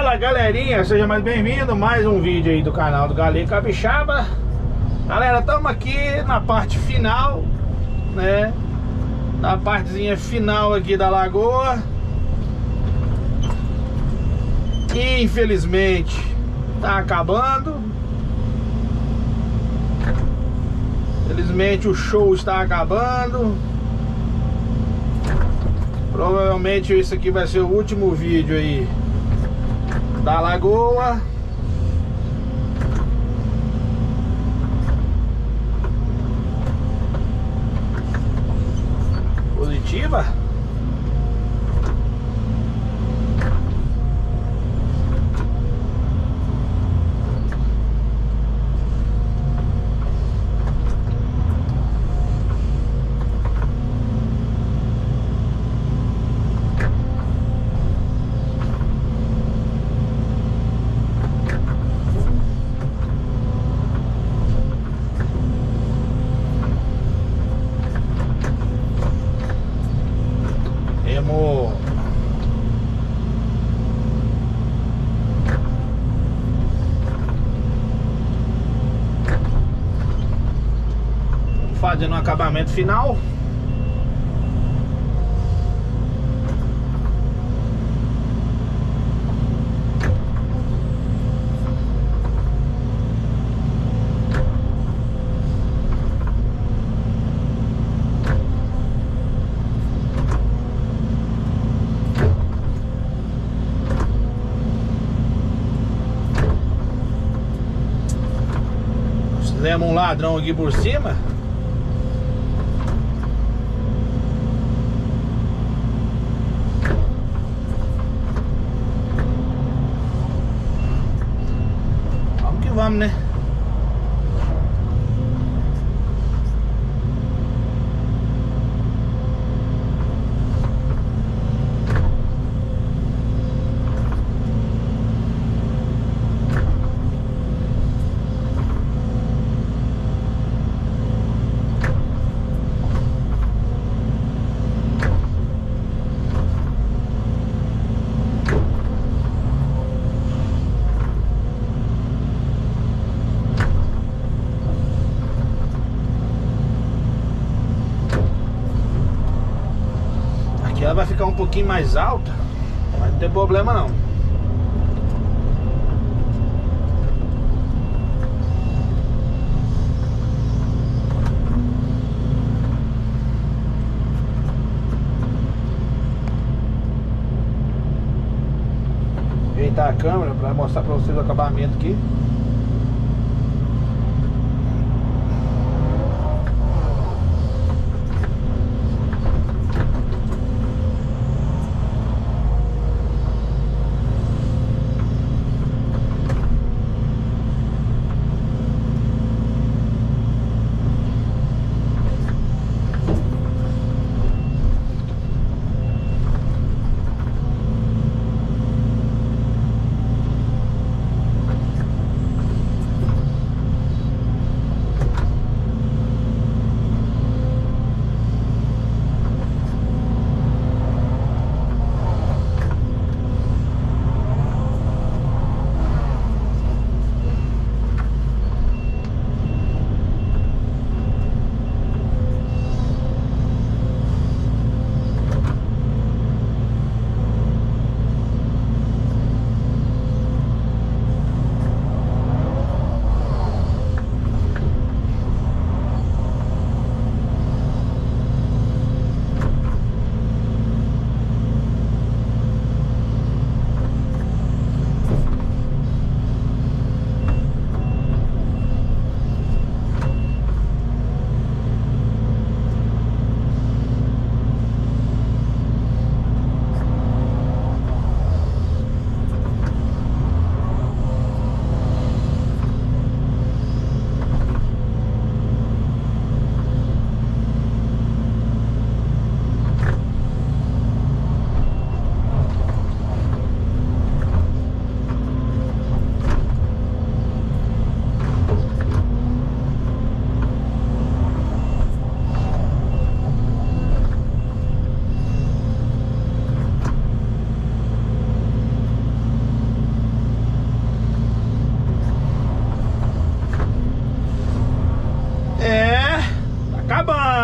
Fala galerinha, seja mais bem-vindo a mais um vídeo aí do canal do Galego Capixaba. Galera, estamos aqui na parte final, né? Na partezinha final aqui da lagoa. Infelizmente tá acabando. Infelizmente o show está acabando. Provavelmente esse aqui vai ser o último vídeo aí da lagoa. Positiva. Fazendo um acabamento final. Fizemos um ladrão aqui por cima. Vamos, né? Ela vai ficar um pouquinho mais alta, mas não tem problema não. Ajeitar a câmera para mostrar para vocês o acabamento aqui.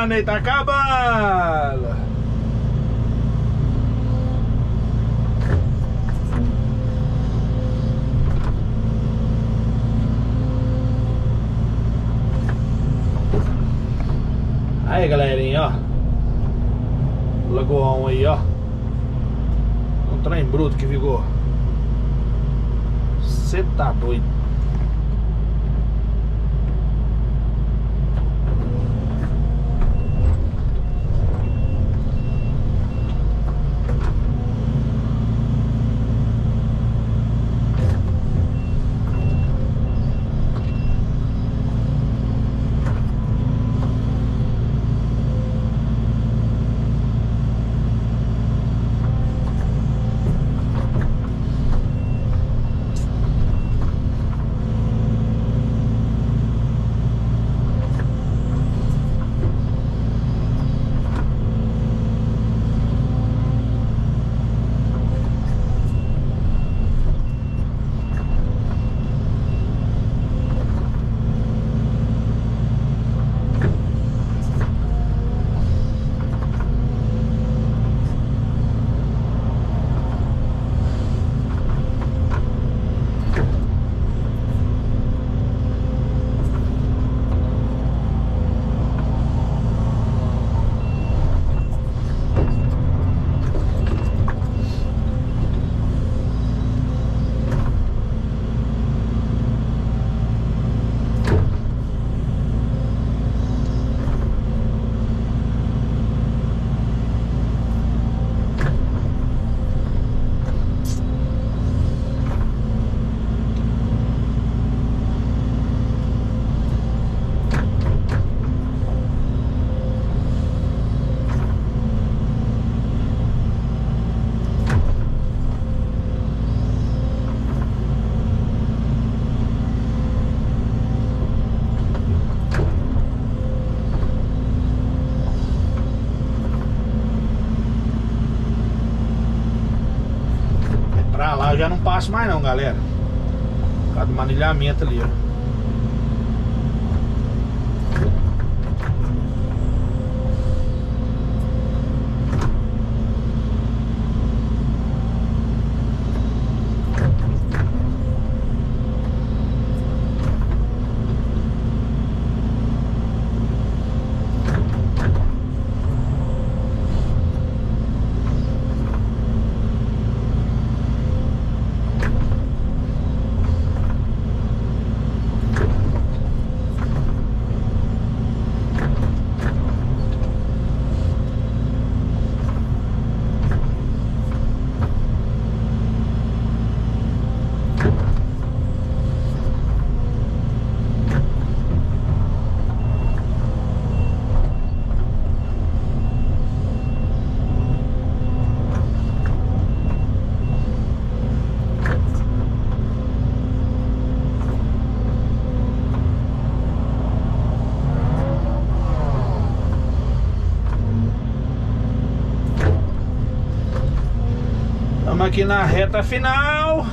acabando aí, tá acabando. Aí, galerinha, ó. Lagoão aí, ó. Um trem bruto que ficou. Cê tá doido. Pra lá eu já não passo mais não, galera. Por causa do manilhamento ali, ó. Estamos aqui na reta final.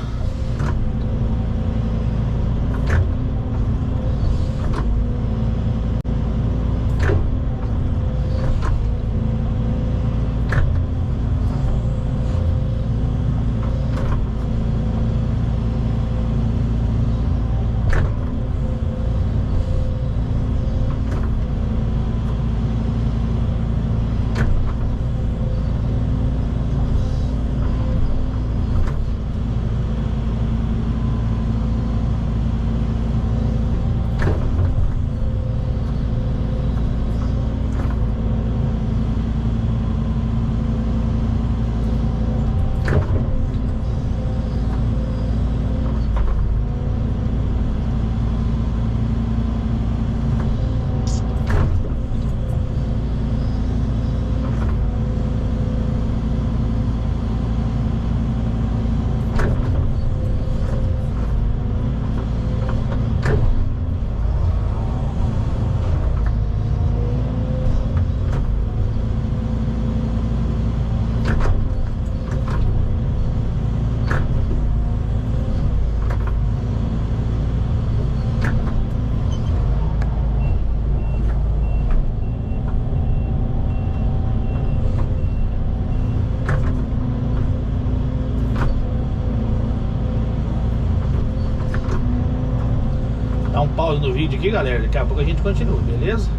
pausa no vídeo aqui, galera. Daqui a pouco a gente continua, beleza?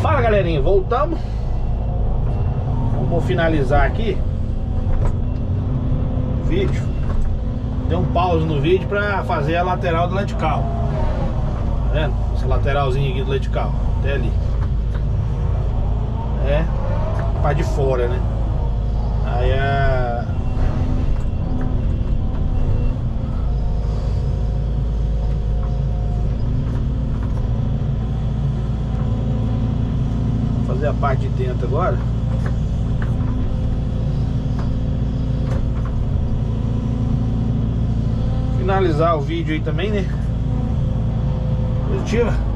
Fala, galerinha, voltamos. Vamos finalizar aqui o vídeo. Deu um pause no vídeo pra fazer a lateral do lado de carro. Tá vendo? Essa lateralzinha aqui do lado de carro, até ali. É, pra de fora, né? Aí vou fazer a parte de dentro agora. Finalizar o vídeo aí também, né? Positiva.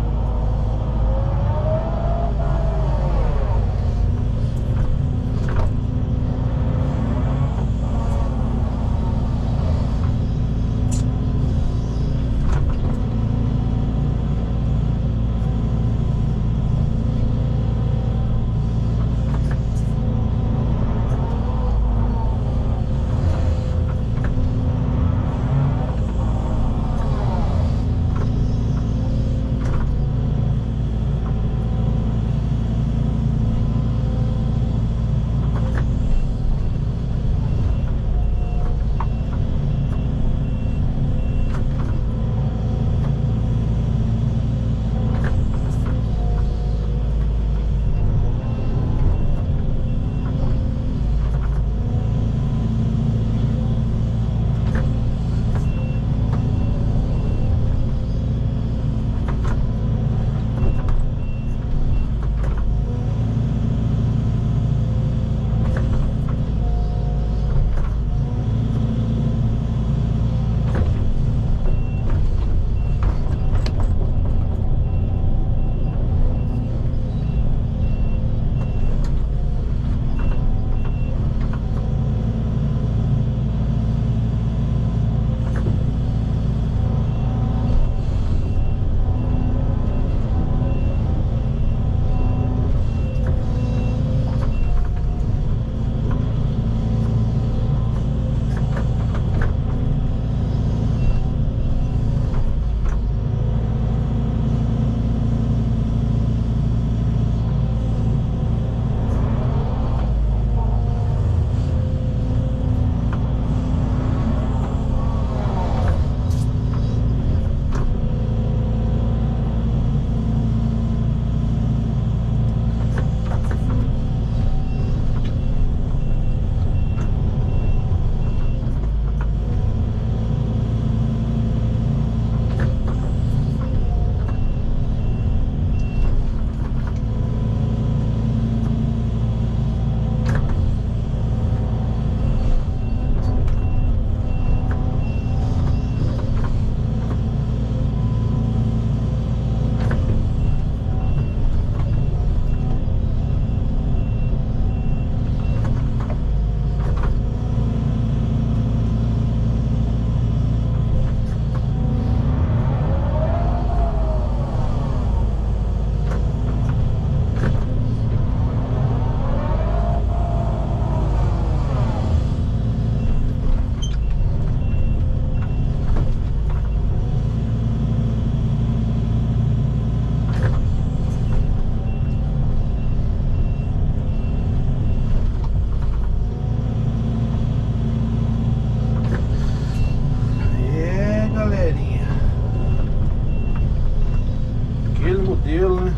Modelo, né?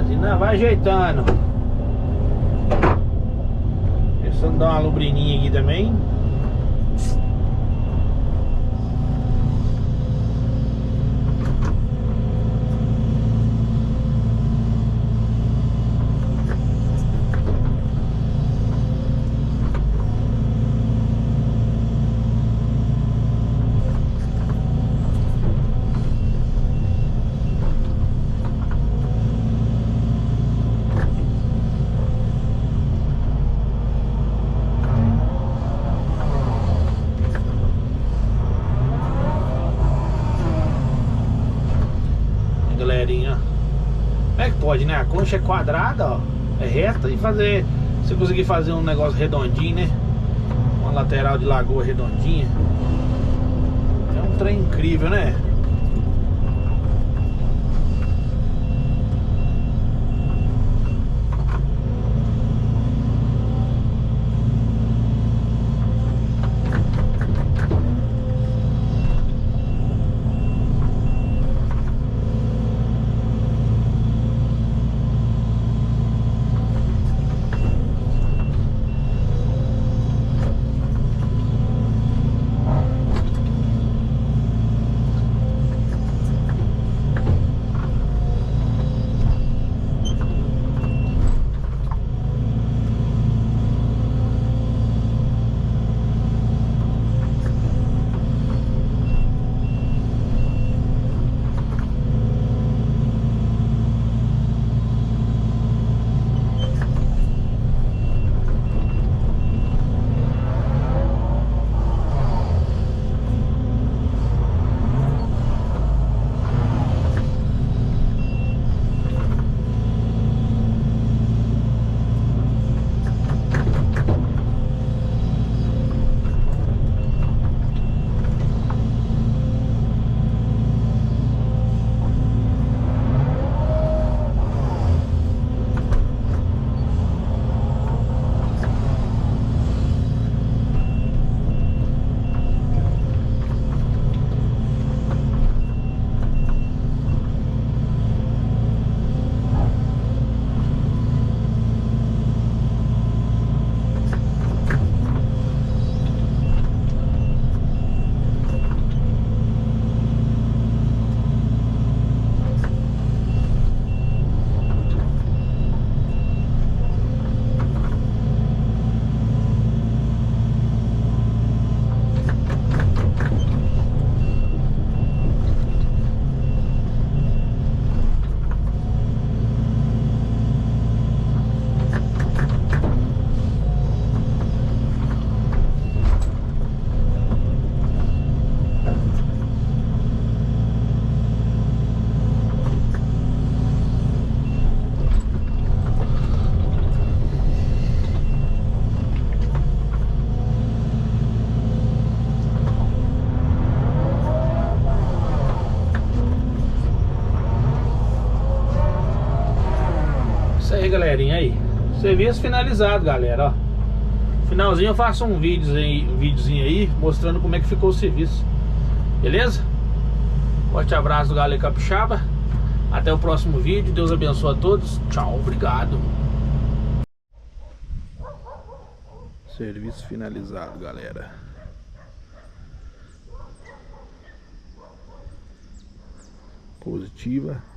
Ainda vai ajeitando. Pensando em dar uma lubrininha aqui também. Como é que pode, né? A concha é quadrada, ó, é reta, e fazer, se conseguir fazer um negócio redondinho, né? Uma lateral de lagoa redondinha. É um trem incrível, né? Isso aí, galerinha, aí serviço finalizado, galera, ó. Finalzinho eu faço um videozinho aí mostrando como é que ficou o serviço. Beleza? Forte abraço do Gale Capixaba. Até o próximo vídeo. Deus abençoe a todos. Tchau, obrigado. Serviço finalizado, galera. Positiva.